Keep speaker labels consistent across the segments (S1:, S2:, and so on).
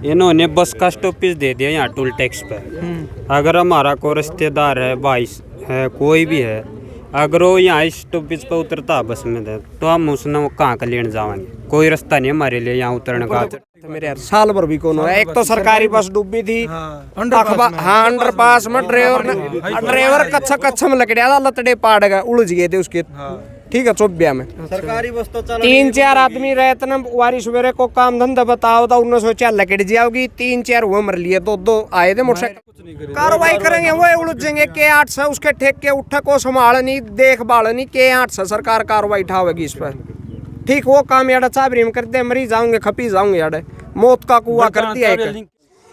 S1: इन्होंने बस का स्टॉपेज दे दिया यहाँ टोल टैक्स पे। अगर हमारा कोई रिश्तेदार है, भाई है, कोई भी है, अगर वो यहाँ स्टॉपेज पे उतरता बस में तो हम उसने कहाँ का लेने जाएंगे? कोई रास्ता नहीं हमारे लिए यहाँ उतरने का।
S2: मेरे यार साल भर भी कौन है। एक तो सरकारी बस डूबी थी, अंडरपास में ड्राइवर कच्चा में लकड़िया था, लतड़े पाड़ गए, उलझ गए थे उसके। ठीक है, चौबिया में
S1: सरकारी बस तो
S2: 3-4 आदमी रहते ना, वारी सवेरे को काम धंधा बताओ था, उन्होंने सोचा लकड़ जाओगी, 3-4 हुए मर लिए, दो आए थे मोटरसाइकिल। कार्रवाई करेंगे वो उलझेंगे के 800 उसके ठेक के उठा को संभाल नहीं, देखभाल नहीं, के 800 सरकार कार्रवाई उठावेगी इस पर। ठीक वो काम यार चाबरी में करते, मरी जाऊंगे, खपी जाऊंगे यार, मौत का कुआं कर दिया।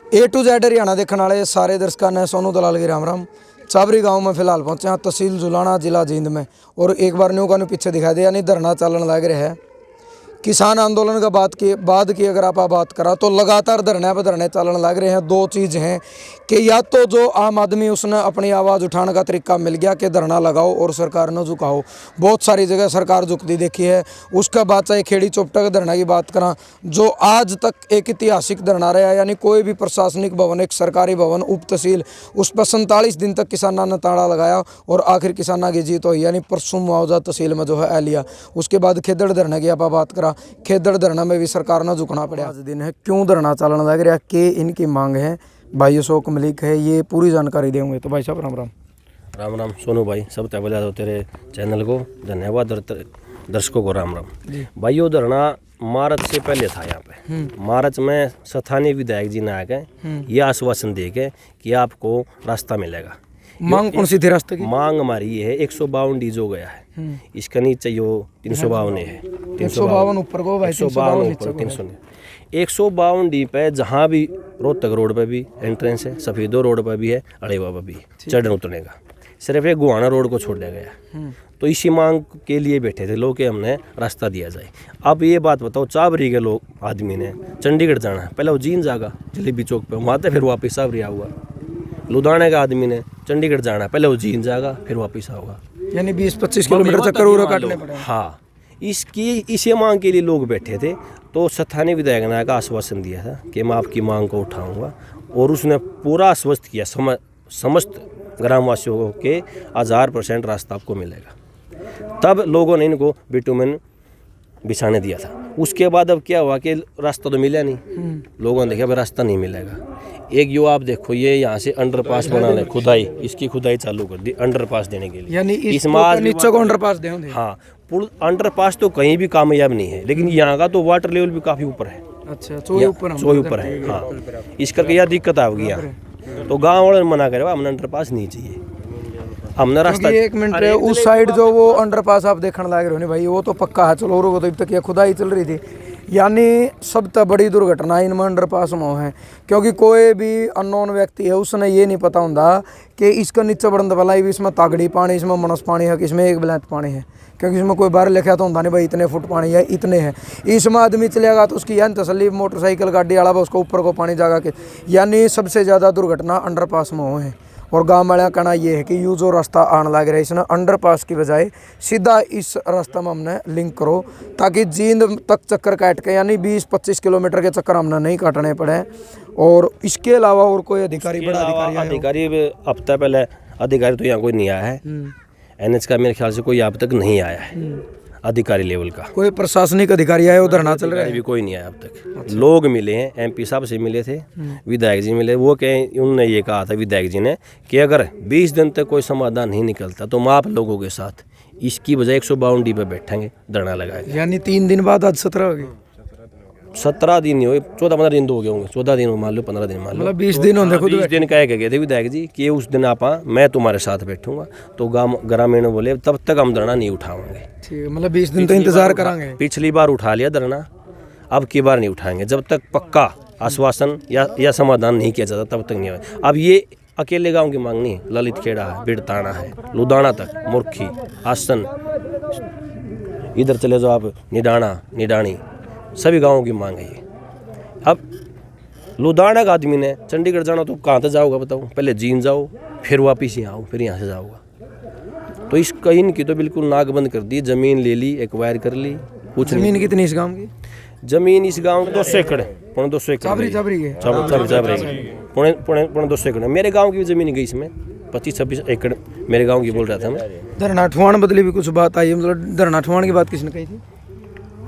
S3: A to Z हरियाणा देखने वाले सारे दर्शकों ने सोनू दलाल की राम राम। चाबरी गांव में फिलहाल पहुंचे हैं, तहसील जुलाना, जिला जींद में। और एक बार न्यू का पीछे दिखा दिया, यानी धरना चलन लग रहा है। किसान आंदोलन का बाद की अगर आप बात करा तो लगातार धरने चलन लग रहे हैं। दो चीज़ हैं कि या तो जो आम आदमी उसने अपनी आवाज़ उठाने का तरीका मिल गया कि धरना लगाओ और सरकार न झुकाओ। बहुत सारी जगह सरकार झुकती देखी है। उसका बाद चाहे खेड़ी चौपटा के धरना की बात करा, जो आज तक एक ऐतिहासिक धरना रहा, यानी कोई भी प्रशासनिक भवन, एक सरकारी भवन, उप तहसील, उस पर 47 दिन तक किसानों ने ताड़ा लगाया और आखिर किसानों की जीत हुई, यानी परसों मुआवजा तहसील में जो है लिया। उसके बाद खेदड़ धरने की आप बात करा, खेदड़ धरना में भी सरकार ने झुकना पड़ा। आज दिन है, क्यों धरना चलन लग रहा है, कि इनकी मांग है। भाई अशोक मलिक है, ये पूरी जानकारी देंगे। तो भाई साहब राम राम।
S4: राम राम सोनू भाई, सब तबला तो तेरे चैनल को धन्यवाद और दर्शकों को राम राम। भाई यो धरना मार्च से पहले था यहाँ पे। मार्च में स्थानीय विधायक जी ने आके ये आश्वासन दे के कि आपको रास्ता मिलेगा।
S3: मांग कौन सी थी रास्ते की?
S4: मांग हमारी ये है 152 डी जो गया है, इसका नीचे यो 352 है,
S3: 352 ऊपर को भाई,
S4: 352 ऊपर 300 152 डी पे जहाँ भी रोहतक रोड पे भी एंट्रेंस है, सफेदो रोड पे भी है, अड़ेवा पे भी है चढ़ने उतरने का। सिर्फ एक गुहाना रोड को छोड़ दिया गया। तो इसी मांग के लिए बैठे थे लोग कि हमने रास्ता दिया जाए। अब ये बात बताओ, चाबरी के लोग आदमी ने चंडीगढ़ जाना है, पहले वो जीन जागा जलेबी चौक पे, वहाँ से फिर वापस चाबरी आऊगा। लुधियाना का आदमी ने चंडीगढ़ जाना है, पहले वो जीन जाएगा फिर वापस आऊगा,
S3: यानी 20-25 किलोमीटर चक्कर काटने पड़े।
S4: हाँ, इसी मांग के लिए लोग बैठे थे। तो स्थानीय विधायक ने का आश्वासन दिया था कि मैं आपकी मांग को उठाऊंगा, और उसने पूरा आश्वस्त किया समस्त ग्रामवासियों को कि 1000% रास्ता आपको मिलेगा। तब लोगों ने इनको बिटुमेन बिछाने दिया था। उसके बाद अब क्या हुआ कि रास्ता तो मिला नहीं, लोगों ने देखा भाई रास्ता नहीं मिलेगा। एक यो आप देखो, ये यहाँ से अंडरपास बनाना, खुदाई, इसकी खुदाई चालू कर दी अंडरपास देने के लिए,
S3: यानी इस नीचे को अंडरपास दे।
S4: हाँ, पुल अंडरपास तो कहीं भी कामयाब नहीं है, लेकिन यहाँ का तो वाटर लेवल भी काफी ऊपर है।
S3: अच्छा, चोई ऊपर
S4: है। हाँ, इस करके यह दिक्कत आ गई यहाँ। तो गाँव वालों ने मना करे, हमने अंडरपास नहीं चाहिए, हमने रास्ता।
S3: एक मिनट, उस साइड जो वो अंडरपास आप देखने लगे रहो भाई, वो तो पक्का है, चलो और वो तो अब तक ये खुदाई चल रही थी। यानी सबसे बड़ी दुर्घटना इनमें अंडरपास में है, क्योंकि कोई भी अननोन व्यक्ति है उसने ये नहीं पता होता कि इसका नीचे बढ़ने वाला इसमें तागड़ी पानी, इसमें मनस पानी है, कि इसमें एक ब्लैंथ पानी है, क्योंकि इसमें कोई बाहर लिखा तो होता नहीं भाई इतने फुट पानी है, इतने हैं। इसमें आदमी चलेगा तो उसकी यानी तसल्ली, मोटरसाइकिल गाड़ी वाला उसको ऊपर को पानी जागा के। यानी सबसे ज़्यादा दुर्घटना अंडरपास में हुए हैं। और गाँव वाले का कहना ये है कि यू जो रास्ता आने लग रहा है, इसने अंडरपास की बजाय सीधा इस रास्ता में हमने लिंक करो, ताकि जींद तक चक्कर काट के, यानी 20-25 किलोमीटर के चक्कर हमने नहीं काटने पड़े। और इसके अलावा और कोई अधिकारी, बड़ा
S4: अधिकारी हफ्ता पहले अधिकारी तो यहाँ कोई नहीं आया है। NH का मेरे ख्याल से कोई अब तक नहीं आया है अधिकारी लेवल का।
S3: कोई प्रशासनिक अधिकारी आया उधर ना चल रहा है?
S4: भी कोई नहीं आया अब तक। अच्छा। लोग मिले हैं, MP साहब से मिले थे, विधायक जी मिले, वो कहें उन्होंने ये कहा था विधायक जी ने कि अगर 20 दिन तक कोई समाधान नहीं निकलता तो हम आप लोगों के साथ इसकी बजाय 152 डी पे बैठेंगे, धरना लगाएंगे।
S3: यानी 3 दिन बाद आज 17 हो गए,
S4: 17 दिन नहीं हुए, 14-15 दिन तो हो गए होंगे, 14 दिन मान लो, 15 दिन मान लो,
S3: मतलब 20 दिन होंगे।
S4: 20 दिन कह के गए थे विधायक जी कि उस दिन आप मैं तुम्हारे साथ बैठूंगा। तो ग्रामीण बोले तब तक हम धरना नहीं उठाएंगे।
S3: ठीक, मतलब 20 दिन तो इंतजार करेंगे।
S4: पिछली बार उठा लिया धरना, अब की बार नहीं उठाएंगे जब तक पक्का आश्वासन या समाधान नहीं किया जाता, तब तक नहीं होगा। अब ये अकेले गाँव की मांग नहीं है, ललित खेड़ा है, बिड़ताना है, लुधियाना तक, मुर्खी, आसन, इधर चले जाओ आप, निडानी, सभी गाँवों की मांग है ये। अब लुधियाना का आदमी ने चंडीगढ़ जाना तो कहाँ तक जाओगा बताओ, पहले जीन जाओ फिर वापस यहाँ आओ फिर यहाँ से जाओगा। तो इस कहीं की तो बिल्कुल नाक बंद कर दी, ज़मीन ले ली, एक्वायर कर ली। कुछ
S3: ज़मीन कितनी इस गाँव की?
S4: जमीन इस गांव के 200 एकड़ है, 250 एकड़
S3: चाबरी के
S4: पौने 200 एकड़। मेरे गांव की भी जमीन गई इसमें 25-26 एकड़ मेरे गांव की बोल रहा था मैं।
S3: धरना ठुआन बदली भी कुछ बात आई है, मतलब धरना ठुआन की बात किसने कही थी?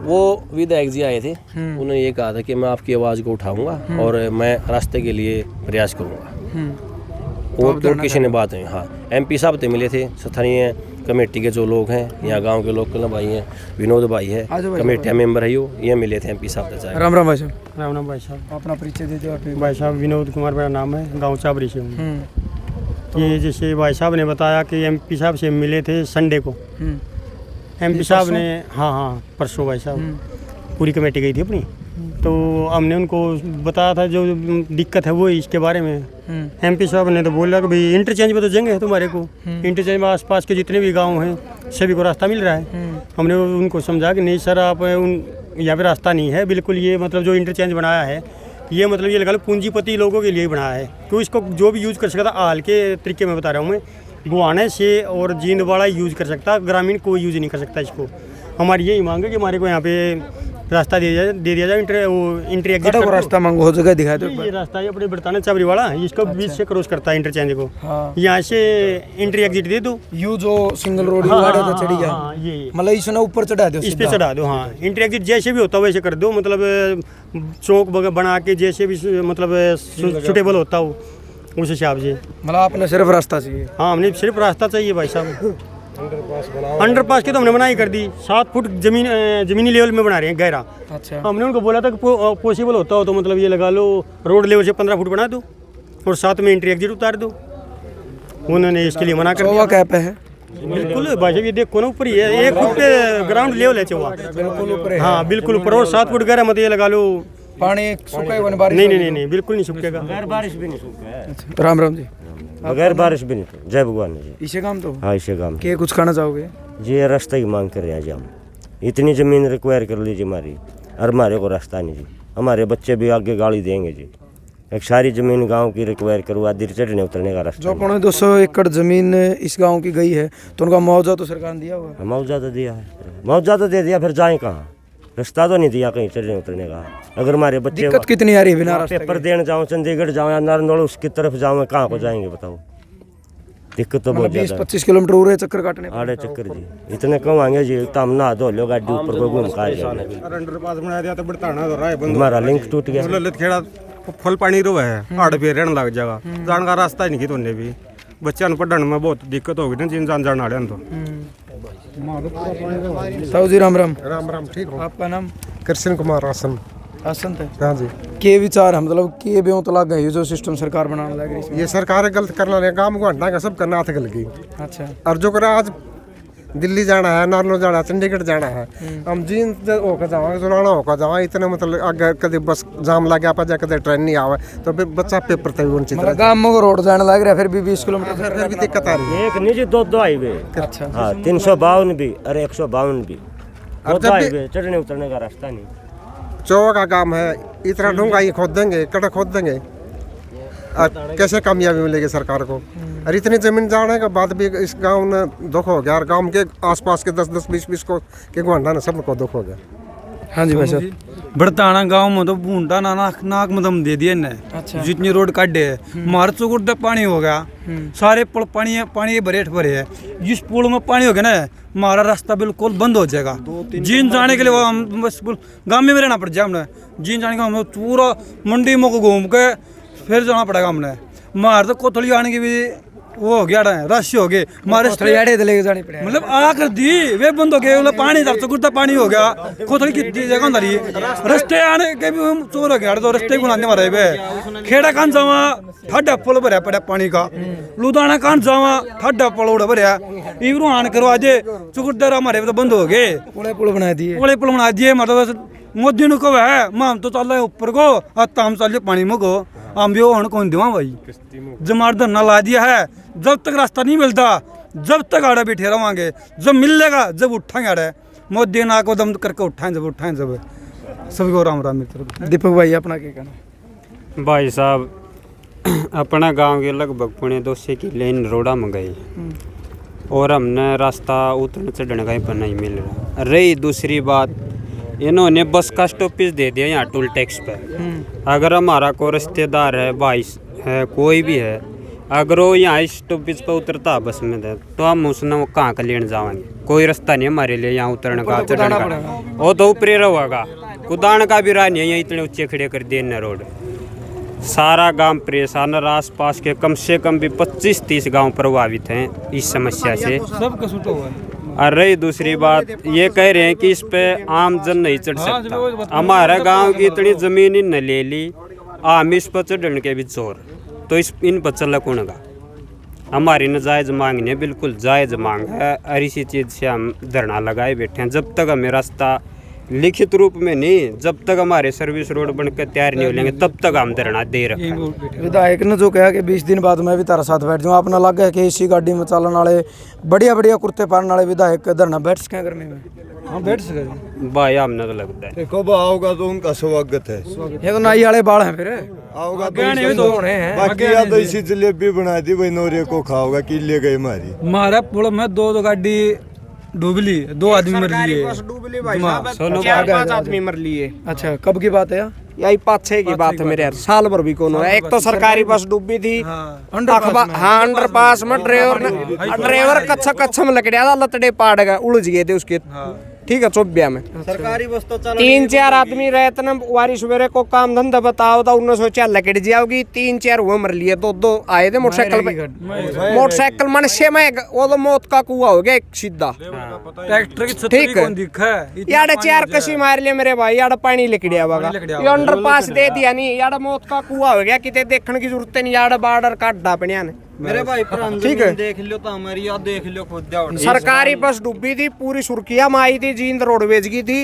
S4: वो विधायक जी आए थे, उन्होंने ये कहा था कि मैं आपकी आवाज़ को उठाऊंगा और मैं रास्ते के लिए प्रयास करूंगा। और तो किसी ने बात नहीं। हाँ, MP साहब तो मिले थे, स्थानीय कमेटी के जो लोग हैं, यहाँ गांव के लोग भाई हैं, विनोद भाई है, कमेटी मेंबर है, ये मिले थे MP साहब से।
S3: राम राम भाई साहब।
S5: राम राम भाई साहब।
S3: अपना परिचय दे दो।
S5: भाई साहब विनोद कुमार मेरा नाम है, गांव चाबरी से हूँ। ये जैसे भाई साहब ने बताया कि MP साहब से मिले थे संडे को। MP साहब ने हाँ परसों भाई साहब पूरी कमेटी गई थी अपनी, तो हमने उनको बताया था जो दिक्कत है वो इसके बारे में। MP साहब ने तो बोला कि भाई इंटरचेंज में तो जगह है तुम्हारे को, इंटरचेंज में आसपास के जितने भी गांव हैं सभी को रास्ता मिल रहा है। हमने उनको समझा कि नहीं सर, आप यहाँ पे रास्ता नहीं है बिल्कुल, ये मतलब जो इंटरचेंज बनाया है ये मतलब ये लगा लो पूंजीपति लोगों के लिए बनाया है, तो इसको जो भी यूज़ कर सकता, हाल के तरीके में बता रहा हूँ मैं, गुआने से और जींद वाला यूज़ कर सकता, ग्रामीण कोई यूज़ नहीं कर सकता इसको। हमारी यही मांग है कि हमारे को यहाँ पे रास्ता दे दिया जाए, इंट्री एग्जिट
S3: को रास्ता मांगो, हो जगह दिखा दो।
S5: ये रास्ता है अपने बरताना चाबरी वाला, इसको बीच से क्रॉस करता है इंटरचेंज को। यहाँ से इंट्री एग्जिट दे दो,
S3: यू जो सिंगल रोड चढ़ी गया,
S5: ये
S3: मतलब इसने ऊपर चढ़ा दो,
S5: इस पे चढ़ा दो। हाँ, इंट्री एग्जिट जैसे भी होता है वैसे कर दो, मतलब चौक बना के जैसे भी मतलब सुटेबल होता हो उस हिसाब से।
S3: मतलब आपने सिर्फ रास्ता चाहिए?
S5: हाँ, हमने सिर्फ रास्ता चाहिए भाई साहब। अंडरपास की तो हमने बनाई कर दी, 7 फुट जमीनी लेवल में बना रहे हैं गहरा।
S3: अच्छा।
S5: हमने उनको बोला था कि पॉसिबल होता हो तो मतलब ये लगा लो रोड लेवल से 15 फुट बना दो और साथ में एंट्री एग्जिट उतार दो। उन्होंने इसके लिए मना कर दिया।
S3: क्या पे है?
S5: बिल्कुल भाई साहब, ये देखो ना ऊपर ही है, 1 फुट पे ग्राउंड लेवल है चौवा,
S3: बिल्कुल ऊपर है।
S5: हाँ बिल्कुल ऊपर, और 7 फुट गहरा, मतलब ये लगा लो
S3: पानी सूखेगा बारिश?
S5: नहीं बिल्कुल नहीं सूखेगा,
S6: बगैर बारिश भी नहीं सूखा।
S3: राम राम जी।
S6: बगैर बारिश भी नहीं, जय भगवान जी।
S3: इसे काम तो
S6: हाँ, इसे काम
S3: के कुछ खाना चाहोगे
S6: जी? ये रास्ता की मांग कर रहे हैं जी, हम इतनी ज़मीन रिक्वायर कर लीजिए हमारी, और हमारे को रास्ता नहीं जी। हमारे बच्चे भी आगे गाड़ी देंगे जी, एक सारी ज़मीन गांव की रिक्वायर करो, आदि चढ़ने उतरने का रास्ता।
S3: जो 250 एकड़ ज़मीन इस गांव की गई है तो उनका मुआवजा तो सरकार ने दिया होगा?
S6: मुआवजा तो दिया है, मुआवजा तो दे दिया, फिर जाएँ कहाँ? रास्ता तो नहीं दिया कहीं चढ़ने उतरने का। अगर हमारे बच्चे
S3: दिक्कत कितनी आ रही है बिना रास्ते
S6: पेपर देने जाऊँ, चंडीगढ़ जाऊँ या नारनौल उसकी तरफ जाऊँ, कहाँ को जाएंगे बताओ? दिक्कत तो बहुत ज़्यादा।
S3: 20-25 किलोमीटर हो रहे चक्कर काटने?
S6: आड़े चक्कर जी, इतने कम आएंगे जी, तो हम नहा धो लो गाड़ी ऊपर कोई घूम का जाएंगे।
S7: अंडरपास बना दिया तो बड़ताना हो रहा है,
S6: हमारा लिंक टूट गया।
S7: ललित खेड़ा फल पानी रो है, आड़ पे रहने लग जाएगा, जाने का रास्ता ही नहीं की तुमने भी। बच्चों को पढ़ने में बहुत दिक्कत होगी ना, जिन जान जाने वाले तो।
S3: ताऊ जी राम राम।
S8: राम ठीक हो?
S3: आपका नाम?
S8: कृष्ण कुमार आसन।
S3: आसन है?
S8: हाँ जी।
S3: के विचार है, मतलब के बेहों तो लग गए जो सिस्टम सरकार बनाने लग रही है?
S8: ये सरकार गलत करना है, काम को हटाएगा, सब करना हाथ गल गई।
S3: अच्छा।
S8: और जो करा आज दिल्ली जाना है, नारनौल जाना है, चंडीगढ़ जाना है, हम जीन होकर जावांगे, जुलाना होकर जावांगे, इतने मतलब अगर कभी बस जाम लग गया पाजा, कभी ट्रेन नहीं आवे तो फिर बच्चा पेपर तक उनकी तरह
S3: गांव में रोड जाने लग रहा है, फिर भी 20 किलोमीटर
S8: फिर भी दिक्कत आ रही है।
S6: एक निजी 2 हाईवे।
S3: अच्छा।
S6: हाँ, 352 भी और 152 भी,
S8: और
S6: 2 हाईवे, चढ़ने उतरने का रास्ता नहीं।
S8: चौवा का काम है, इतना ढूंगा ये खोद देंगे, कड़ा खोद देंगे, और कैसे कामयाबी मिलेगी सरकार को? और इतनी जमीन जाने के बाद भी इस गांव में दुख हो गया, और गांव के आसपास के 10-10, 20-20 को के गुआंढा ने सबको दुख हो गया।
S3: हाँ जी भाई साहब।
S9: बड़ताना गांव में तो बूंटा नाक में दम दे दिए ने।
S3: अच्छा।
S9: जितनी रोड काटे है, मार चुकुट तक पानी हो गया, सारे पुल पानी भरे भरे है। जिस पुल में पानी हो गया ना, हमारा रास्ता बिल्कुल बंद हो जाएगा। जीन जाने के लिए वो हम बस गाँव में रहना पड़ जाए हमने। जीन जाने का हम पूरा मंडी में घूम के फिर जाना पड़ेगा हमने। मार तो कोथड़ी आने की भी वो हो गया, रश हो गए हमारे,
S3: लेके जानी पड़ेगी,
S9: मतलब आ कर दी वे बंद हो गए, पानी दर चुकुट पानी हो गया, कोथड़ी की जगह अंदर ही रस्ते आने के भी हम चोर हो गया, तो रस्ते गुनाने मारे वे। खेड़ा कान जावा ठड्डा पुल भरया पड़ा पानी का, लुधियाना कान जावा ठड्डा पुल उड़ा भरया, इवरू आन करवा दे चुकुट हमारे तो बंद हो गए,
S3: पुल बना दिए,
S9: पुल बना दिए। मतलब मोदी ने कहो है हम तो चल रहे ऊपर को, हम चल पानी में को, हम भी वो कौन देवा भाई, जमार धरना ला दिया है। जब तक रास्ता नहीं मिलता, जब तक आड़े बैठे रहोगे, जब मिलेगा जब उठाएंगे आड़े, मोदी ना को दम करके उठाएं जब सभी को राम राम मित्र।
S3: दीपक भाई अपना क्या कहना?
S1: भाई साहब अपना गांव के लगभग 2.5 की लेन रोड़ा में गई और हमने रास्ता उतरने चढ़ने का ही पर नहीं मिल रहा। रही दूसरी बात, इन्होंने बस का स्टॉपेज दे दिया यहाँ टोल टैक्स पे। अगर हमारा कोई रिश्तेदार है, भाई है, कोई भी है, अगर वो यहाँ स्टॉपेज पे उतरता बस में दे, तो हम उसने वो कहाँ का लेने जाएंगे? कोई रास्ता नहीं हमारे लिए यहाँ उतरने का, चढ़ने का। वो तो ऊपरी रहेगा, कुदान का भी राह नहीं है, यहाँ इतने ऊंचे खड़े कर दिए न रोड। सारा गांव परेशान है, आस पास के कम से कम भी 25-30 गांव प्रभावित हैं इस समस्या से।
S9: सबका छूटा हुआ है।
S1: और रही दूसरी बात, ये कह रहे हैं कि इस पे आम जन नहीं चढ़ सकता। हमारे गांव की इतनी जमीन इन ने ले ली, आम इस पर चढ़ने के भी जोर, तो इन पर चल कौन गा? हमारी नाजायज़ मांग नहीं है, बिल्कुल जायज़ मांग है, और इसी चीज़ से हम धरना लगाए बैठे हैं। जब तक हमें रास्ता लिखित रूप में नहीं, जब तक हमारे सर्विस रोड बनकर तैयार नहीं हो लेंगे, तब तक हम धरना दे रखे हैं।
S3: विधायक ने जो कहा कि 20 दिन बाद मैं भी तारा साथ बैठ जाऊँ, आपने लग है कि इसी गाड़ी में चलने वाले बढ़िया बढ़िया कुर्ते पहनने वाले विधायक धरना बैठ सकें गर्मी में? हाँ बैठ सके
S1: भाई, हमने तो लगता है
S10: कब आओगा तो उनका स्वागत है।
S3: ये तो नाई वाले बाल हैं, फिर
S10: आओगा
S3: तो होने हैं।
S10: बाकी या तो इसी जलेबी बना दी भाई, नौरे को खाओगा कि ले गए हमारी।
S9: हमारा पुल में दो गाड़ी डूबली, 2 आदमी मर लिए।
S2: बस डूबली भाई साहब, 4-5 आदमी मर लिए।
S3: अच्छा, कब की बात है यार?
S2: यही 5-6 की बात है मेरे यार, साल भर भी कौन है। एक तो सरकारी बस डूबी थी, अंडरपास में ड्राइवर कच्छा में लकड़िया था, लतड़े पाड़ गए, उलझ गए थे उसके। ठीक है, चौबिया में
S10: सरकारी बस तो
S2: 3-4 आदमी रहते न, वारी सवेरे को काम धंधा बताओ था, 1904 लकड़ जाओगी, 3-4 हुए मर लिए, 2 आए थे मोटरसाइकिल पे। मोटरसाइकिल मनसे में वो तो मौत का कुआं हो गया सीधा।
S9: ट्रैक्टर की छत
S2: ठीक
S9: भी
S2: है।
S9: कौन दिखा है?
S2: यार 4 कसी मार लिए मेरे भाई, यार पानी लिकड़िया होगा, ये अंडरपास दे दिया नहीं, यार मौत का कुआं हो गया, कितने देखने की जरूरत नहीं, यार बॉर्डर काट डापनिया ने
S10: मेरे भाई
S2: ठीक है।
S10: देख लो तो हमारी याद देख लो खुद जाओ।
S2: सरकारी बस डूबी थी, पूरी सुर्खिया में आई थी, जींद रोडवेज की थी,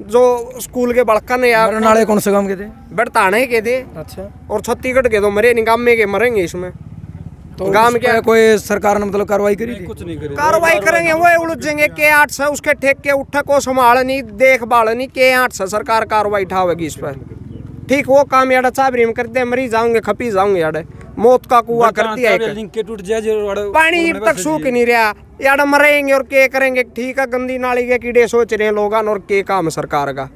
S2: जो स्कूल के बड़कन यार
S3: नाले कौन से गांव के थे?
S2: बड़ताने के थे।
S3: अच्छा,
S2: और छत्तीसगढ़ के तो मरे नहीं, गाँव में के मरेंगे इसमें।
S3: तो
S2: गांव
S3: क्या कोई सरकार ने मतलब कार्रवाई करी थी?
S9: कुछ नहीं करे।
S2: कार्रवाई करेंगे, वो उलझेंगे के 8 से उसके ठेक के उठा को संभाल नहीं, देखभाल नहीं, के 8 से सरकार कार्रवाई उठावेगी इस पर। ठीक, वो काम यार चाबरी में करते, मरी जाऊंगे, खपी जाऊंगे, यार मौत का कुआं कर दिया एक।
S9: लिंक के टूट जाए,
S2: पानी तक सूख नहीं रहा, यार मरेंगे और के करेंगे? ठीक है, गंदी नाली के कीड़े सोच रहे हैं लोग, और के काम सरकार का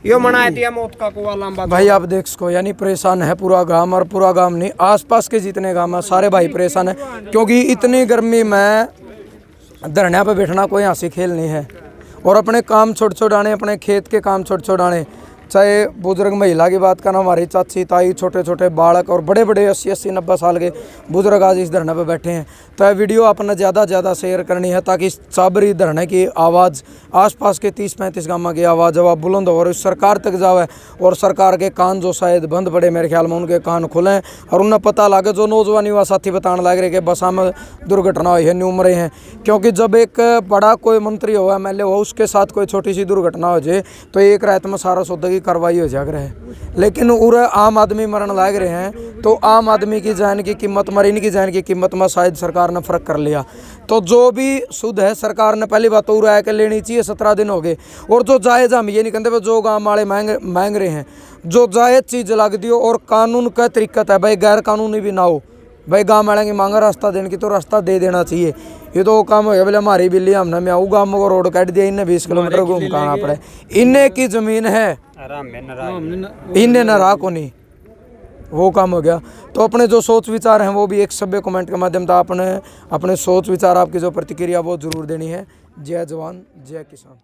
S2: यो मनाया दिया मौत का कुआं लंबा।
S3: भाई आप देख सको, यानी परेशान है पूरा गांव, और पूरा गांव नहीं, आसपास के जितने गांव है सारे भाई परेशान है, क्योंकि इतनी गर्मी में धरने पे बैठना कोई हंसी खेल नहीं है। और अपने काम छोड़ छोड़ाने, अपने खेत के काम छोड़ छोड़ाने, चाहे बुजुर्ग महिला की बात करना, हमारी चाची ताई, छोटे छोटे बालक और बड़े बड़े 80-90 साल के बुजुर्ग आज इस धरने पर बैठे हैं। तो यह वीडियो अपना ज़्यादा शेयर करनी है, ताकि इस चाबरी धरने की आवाज़ आसपास के 30-35 गाँव की आवाज़ जब बुलंद हो और इस सरकार तक जावे, और सरकार के कान जो शायद बंद पड़े, मेरे ख्याल में उनके कान खुलें, और उन्हें पता लगे। जो नौजवान युवा साथी बताने लग रहे कि बसा में दुर्घटना हुई है, न्यूम रहे हैं, क्योंकि जब एक बड़ा कोई मंत्री हो, MLA हो, उसके साथ कोई छोटी सी दुर्घटना हो जाए तो एक रात में सारा सौदा की कार्रवाई हो जाग रहा है। लेकिन उर आम आदमी मरण लग रहे हैं, तो आम आदमी की जान की कीमत, मरीन की जान की कीमत में शायद सरकार ने फ़र्क कर लिया। तो जो भी सुध है सरकार ने पहली बात तो उर आके लेनी चाहिए, 17 दिन हो गए। और जो जायज़, हम ये नहीं कहते जो गाँव वाले मांग रहे हैं, जो जायज़ चीज़ लग दियो, और कानून का तरीक़त है भाई, गैर कानूनी भी ना हो भाई। गाँव वाले की मांगा रास्ता देने की, तो रास्ता दे देना चाहिए। ये तो काम हो गया बोले हमारी बिल्ली हमने में आऊ गाँव को रोड काट दिया, इन्हें 20 किलोमीटर घूम के आना पड़े, इन्हें की ज़मीन है, इन्हें न रहा को नहीं, वो काम हो गया। तो अपने जो सोच विचार हैं वो भी एक सभ्य कमेंट के माध्यम से अपने सोच विचार, आपकी जो प्रतिक्रिया वो जरूर देनी है। जय जवान जय किसान।